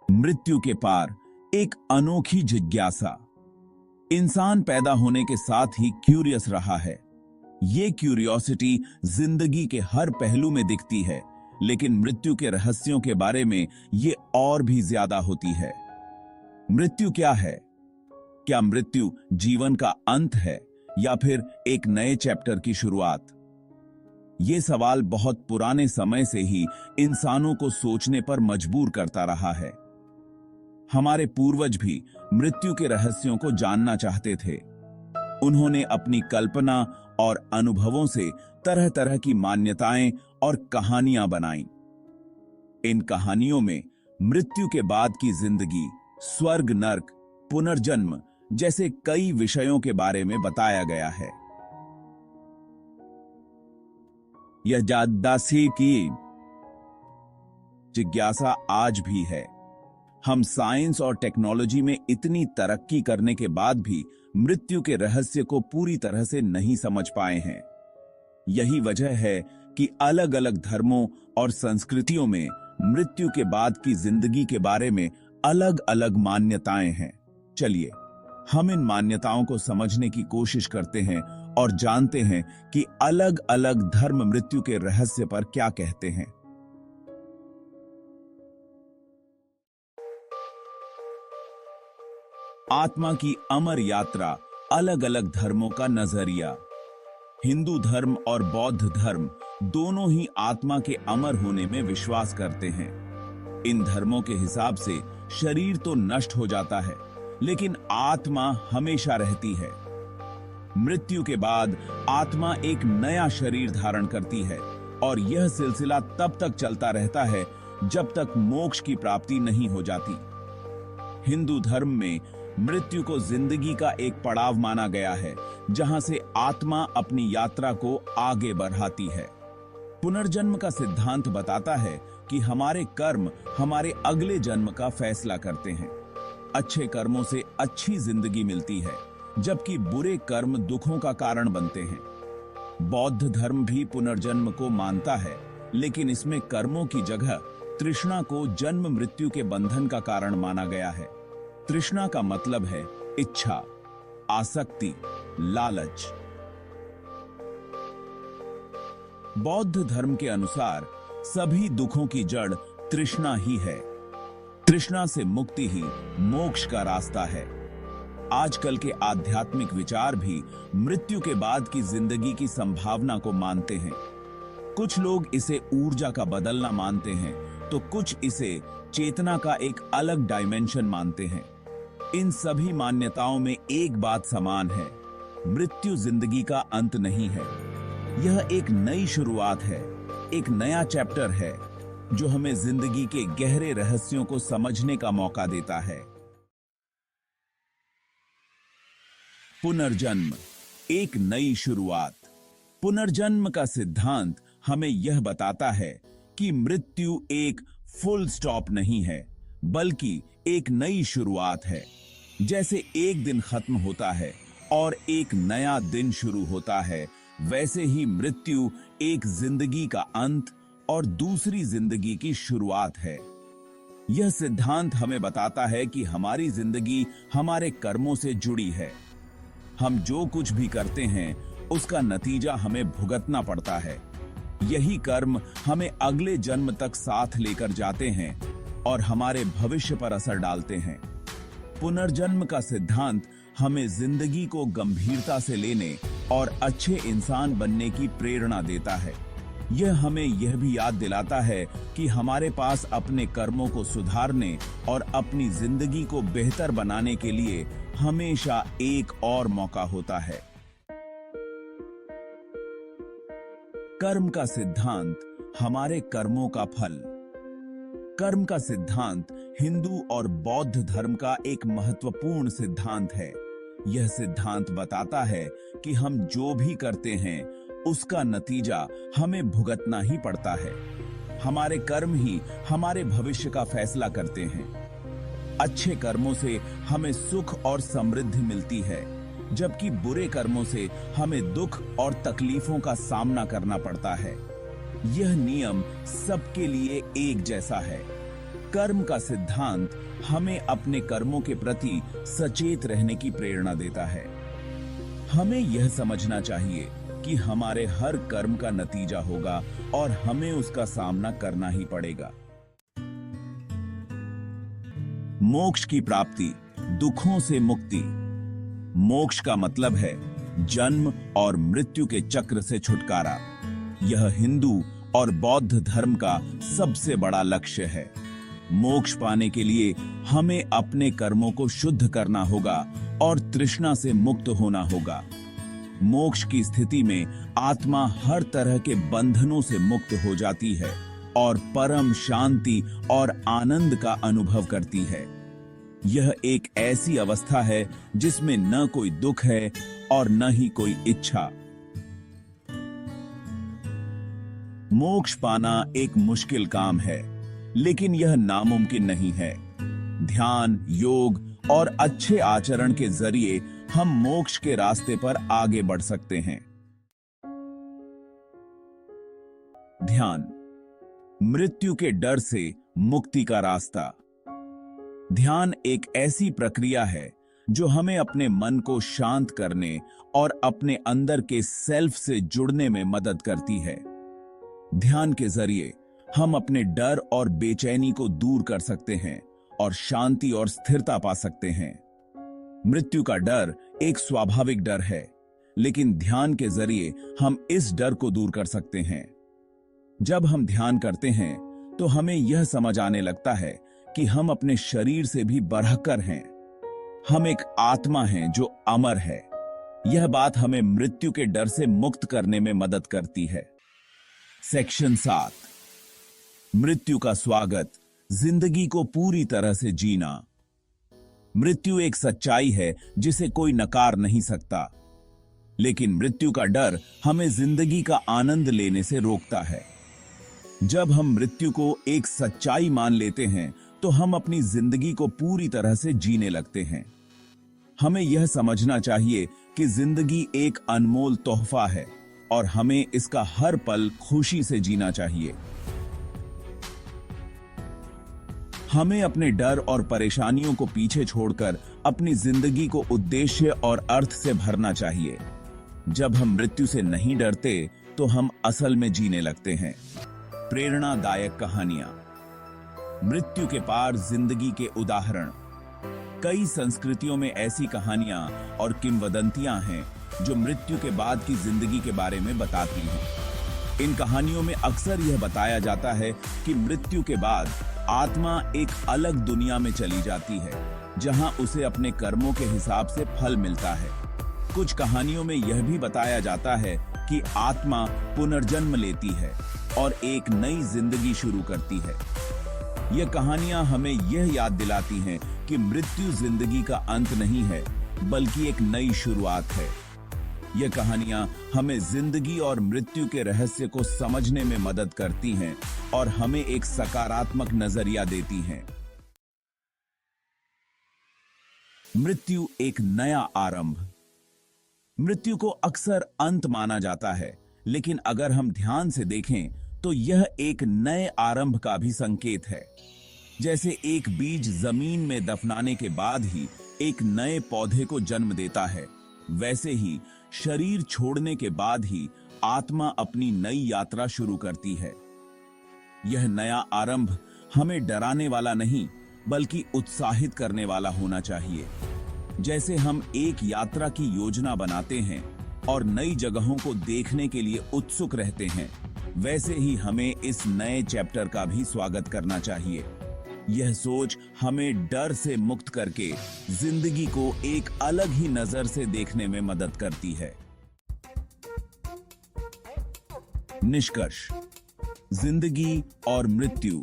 मृत्यु के पार एक अनोखी जिज्ञासा। इंसान पैदा होने के साथ ही क्यूरियस रहा है। ये क्यूरियोसिटी जिंदगी के हर पहलू में दिखती है, लेकिन मृत्यु के रहस्यों के बारे में ये और भी ज्यादा होती है। मृत्यु क्या है? क्या मृत्यु जीवन का अंत है या फिर एक नए चैप्टर की शुरुआत? ये सवाल बहुत पुराने समय से ही इंसानों को सोचने पर मजबूर करता रहा है। हमारे पूर्वज भी मृत्यु के रहस्यों को जानना चाहते थे। उन्होंने अपनी कल्पना और अनुभवों से तरह तरह की मान्यताएं और कहानियां बनाई। इन कहानियों में मृत्यु के बाद की जिंदगी, स्वर्ग नर्क, पुनर्जन्म जैसे कई विषयों के बारे में बताया गया है। यह जिज्ञासा की जिज्ञासा आज भी है। हम साइंस और टेक्नोलॉजी में इतनी तरक्की करने के बाद भी मृत्यु के रहस्य को पूरी तरह से नहीं समझ पाए हैं। यही वजह है कि अलग अलग धर्मों और संस्कृतियों में मृत्यु के बाद की जिंदगी के बारे में अलग अलग मान्यताएं हैं। चलिए हम इन मान्यताओं को समझने की कोशिश करते हैं और जानते हैं कि अलग अलग धर्म मृत्यु के रहस्य पर क्या कहते हैं। आत्मा की अमर यात्रा, अलग अलग धर्मों का नजरिया। हिंदू धर्म और बौद्ध धर्म दोनों ही आत्मा के अमर होने में विश्वास करते हैं। इन धर्मों के हिसाब से शरीर तो नष्ट हो जाता है, लेकिन आत्मा हमेशा रहती है। मृत्यु के बाद आत्मा एक नया शरीर धारण करती है और यह सिलसिला तब तक चलता रहता है जब तक मोक्ष की प्राप्ति नहीं हो जाती। हिंदू धर्म में मृत्यु को जिंदगी का एक पड़ाव माना गया है, जहां से आत्मा अपनी यात्रा को आगे बढ़ाती है। पुनर्जन्म का सिद्धांत बताता है कि हमारे कर्म हमारे अगले जन्म का फैसला करते हैं। अच्छे कर्मों से अच्छी जिंदगी मिलती है, जबकि बुरे कर्म दुखों का कारण बनते हैं। बौद्ध धर्म भी पुनर्जन्म को मानता है, लेकिन इसमें कर्मों की जगह तृष्णा को जन्म मृत्यु के बंधन का कारण माना गया है। तृष्णा का मतलब है इच्छा, आसक्ति, लालच। बौद्ध धर्म के अनुसार सभी दुखों की जड़ तृष्णा ही है। तृष्णा से मुक्ति ही मोक्ष का रास्ता है। आजकल के आध्यात्मिक विचार भी मृत्यु के बाद की जिंदगी की संभावना को मानते हैं। कुछ लोग इसे ऊर्जा का बदलना मानते हैं, तो कुछ इसे चेतना का एक अलग डायमेंशन मानते हैं। इन सभी मान्यताओं में एक बात समान है, मृत्यु जिंदगी का अंत नहीं है। यह एक नई शुरुआत है, एक नया चैप्टर है जो हमें जिंदगी के गहरे रहस्यों को समझने का मौका देता है। पुनर्जन्म, एक नई शुरुआत। पुनर्जन्म का सिद्धांत हमें यह बताता है कि मृत्यु एक फुल स्टॉप नहीं है, बल्कि एक नई शुरुआत है। जैसे एक दिन खत्म होता है और एक नया दिन शुरू होता है, वैसे ही मृत्यु एक जिंदगी का अंत और दूसरी जिंदगी की शुरुआत है। यह सिद्धांत हमें बताता है कि हमारी जिंदगी हमारे कर्मों से जुड़ी है। हम जो कुछ भी करते हैं, उसका नतीजा हमें भुगतना पड़ता है। यही कर्म हमें अगले जन्म तक साथ लेकर जाते हैं और हमारे भविष्य पर असर डालते हैं। पुनर्जन्म का सिद्धांत हमें जिंदगी को गंभीरता से लेने और अच्छे इंसान बनने की प्रेरणा देता है। यह हमें यह भी याद दिलाता है कि हमारे पास अपने कर्मों को सुधारने और अपनी जिंदगी को बेहतर बनाने के लिए हमेशा एक और मौका होता है। कर्म का सिद्धांत, हमारे कर्मों का फल। कर्म का सिद्धांत हिंदू और बौद्ध धर्म का एक महत्वपूर्ण सिद्धांत है। यह सिद्धांत बताता है कि हम जो भी करते हैं, उसका नतीजा हमें भुगतना ही पड़ता है। हमारे कर्म ही हमारे भविष्य का फैसला करते हैं। अच्छे कर्मों से हमें सुख और समृद्धि मिलती है, जबकि बुरे कर्मों से हमें दुख और तकलीफों का सामना करना पड़ता है। यह नियम सबके लिए एक जैसा है। कर्म का सिद्धांत हमें अपने कर्मों के प्रति सचेत रहने की प्रेरणा देता है। हमें यह समझना चाहिए कि हमारे हर कर्म का नतीजा होगा और हमें उसका सामना करना ही पड़ेगा। मोक्ष की प्राप्ति, दुखों से मुक्ति। मोक्ष का मतलब है जन्म और मृत्यु के चक्र से छुटकारा। यह हिंदू और बौद्ध धर्म का सबसे बड़ा लक्ष्य है। मोक्ष पाने के लिए हमें अपने कर्मों को शुद्ध करना होगा और तृष्णा से मुक्त होना होगा। मोक्ष की स्थिति में आत्मा हर तरह के बंधनों से मुक्त हो जाती है और परम शांति और आनंद का अनुभव करती है। यह एक ऐसी अवस्था है जिसमें न कोई दुख है और न ही कोई इच्छा। मोक्ष पाना एक मुश्किल काम है, लेकिन यह नामुमकिन नहीं है। ध्यान, योग और अच्छे आचरण के जरिए हम मोक्ष के रास्ते पर आगे बढ़ सकते हैं। ध्यान, मृत्यु के डर से मुक्ति का रास्ता। ध्यान एक ऐसी प्रक्रिया है जो हमें अपने मन को शांत करने और अपने अंदर के सेल्फ से जुड़ने में मदद करती है। ध्यान के जरिए हम अपने डर और बेचैनी को दूर कर सकते हैं और शांति और स्थिरता पा सकते हैं। मृत्यु का डर एक स्वाभाविक डर है, लेकिन ध्यान के जरिए हम इस डर को दूर कर सकते हैं। जब हम ध्यान करते हैं तो हमें यह समझ आने लगता है कि हम अपने शरीर से भी बढ़कर हैं। हम एक आत्मा हैं जो अमर है। यह बात हमें मृत्यु के डर से मुक्त करने में मदद करती है। सेक्शन 7, मृत्यु का स्वागत, जिंदगी को पूरी तरह से जीना। मृत्यु एक सच्चाई है जिसे कोई नकार नहीं सकता, लेकिन मृत्यु का डर हमें जिंदगी का आनंद लेने से रोकता है। जब हम मृत्यु को एक सच्चाई मान लेते हैं तो हम अपनी जिंदगी को पूरी तरह से जीने लगते हैं। हमें यह समझना चाहिए कि जिंदगी एक अनमोल तोहफा है और हमें इसका हर पल खुशी से जीना चाहिए। हमें अपने डर और परेशानियों को पीछे छोड़कर अपनी जिंदगी को उद्देश्य और अर्थ से भरना चाहिए। जब हम मृत्यु से नहीं डरते तो हम असल में जीने लगते हैं। प्रेरणादायक कहानियां, मृत्यु के पार जिंदगी के उदाहरण। कई संस्कृतियों में ऐसी कहानियां और किंवदंतियां हैं जो मृत्यु के बाद की जिंदगी के बारे में बताती हैं। इन कहानियों में अक्सर यह बताया जाता है कि मृत्यु के बाद आत्मा एक अलग दुनिया में चली जाती है, जहां उसे अपने कर्मों के हिसाब से फल मिलता है। कुछ कहानियों में यह भी बताया जाता है कि आत्मा पुनर्जन्म लेती है और एक नई जिंदगी शुरू करती है। ये कहानियां हमें यह याद दिलाती हैं कि मृत्यु जिंदगी का अंत नहीं है, बल्कि एक नई शुरुआत है। ये कहानियां हमें जिंदगी और मृत्यु के रहस्य को समझने में मदद करती हैं और हमें एक सकारात्मक नजरिया देती हैं। मृत्यु एक नया आरंभ। मृत्यु को अक्सर अंत माना जाता है, लेकिन अगर हम ध्यान से देखें तो यह एक नए आरंभ का भी संकेत है। जैसे एक बीज जमीन में दफनाने के बाद ही एक नए पौधे को जन्म देता है, वैसे ही शरीर छोड़ने के बाद ही आत्मा अपनी नई यात्रा शुरू करती है। यह नया आरंभ हमें डराने वाला नहीं, बल्कि उत्साहित करने वाला होना चाहिए। जैसे हम एक यात्रा की योजना बनाते हैं और नई जगहों को देखने के लिए उत्सुक रहते हैं, वैसे ही हमें इस नए चैप्टर का भी स्वागत करना चाहिए। यह सोच हमें डर से मुक्त करके जिंदगी को एक अलग ही नजर से देखने में मदद करती है। निष्कर्ष, जिंदगी और मृत्यु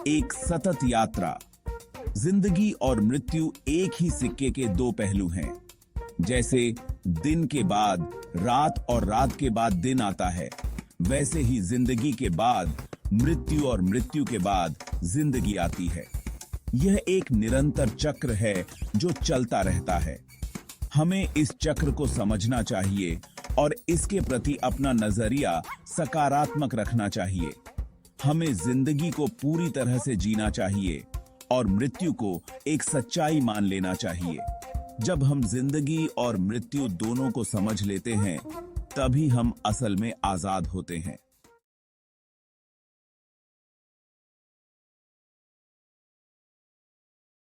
एक सतत यात्रा। जिंदगी और मृत्यु एक ही सिक्के के दो पहलू हैं। जैसे दिन के बाद रात और रात के बाद दिन आता है, वैसे ही जिंदगी के बाद मृत्यु और मृत्यु के बाद जिंदगी आती है। यह एक निरंतर चक्र है जो चलता रहता है। हमें इस चक्र को समझना चाहिए और इसके प्रति अपना नजरिया सकारात्मक रखना चाहिए। हमें जिंदगी को पूरी तरह से जीना चाहिए और मृत्यु को एक सच्चाई मान लेना चाहिए। जब हम जिंदगी और मृत्यु दोनों को समझ लेते हैं, तभी हम असल में आजाद होते हैं।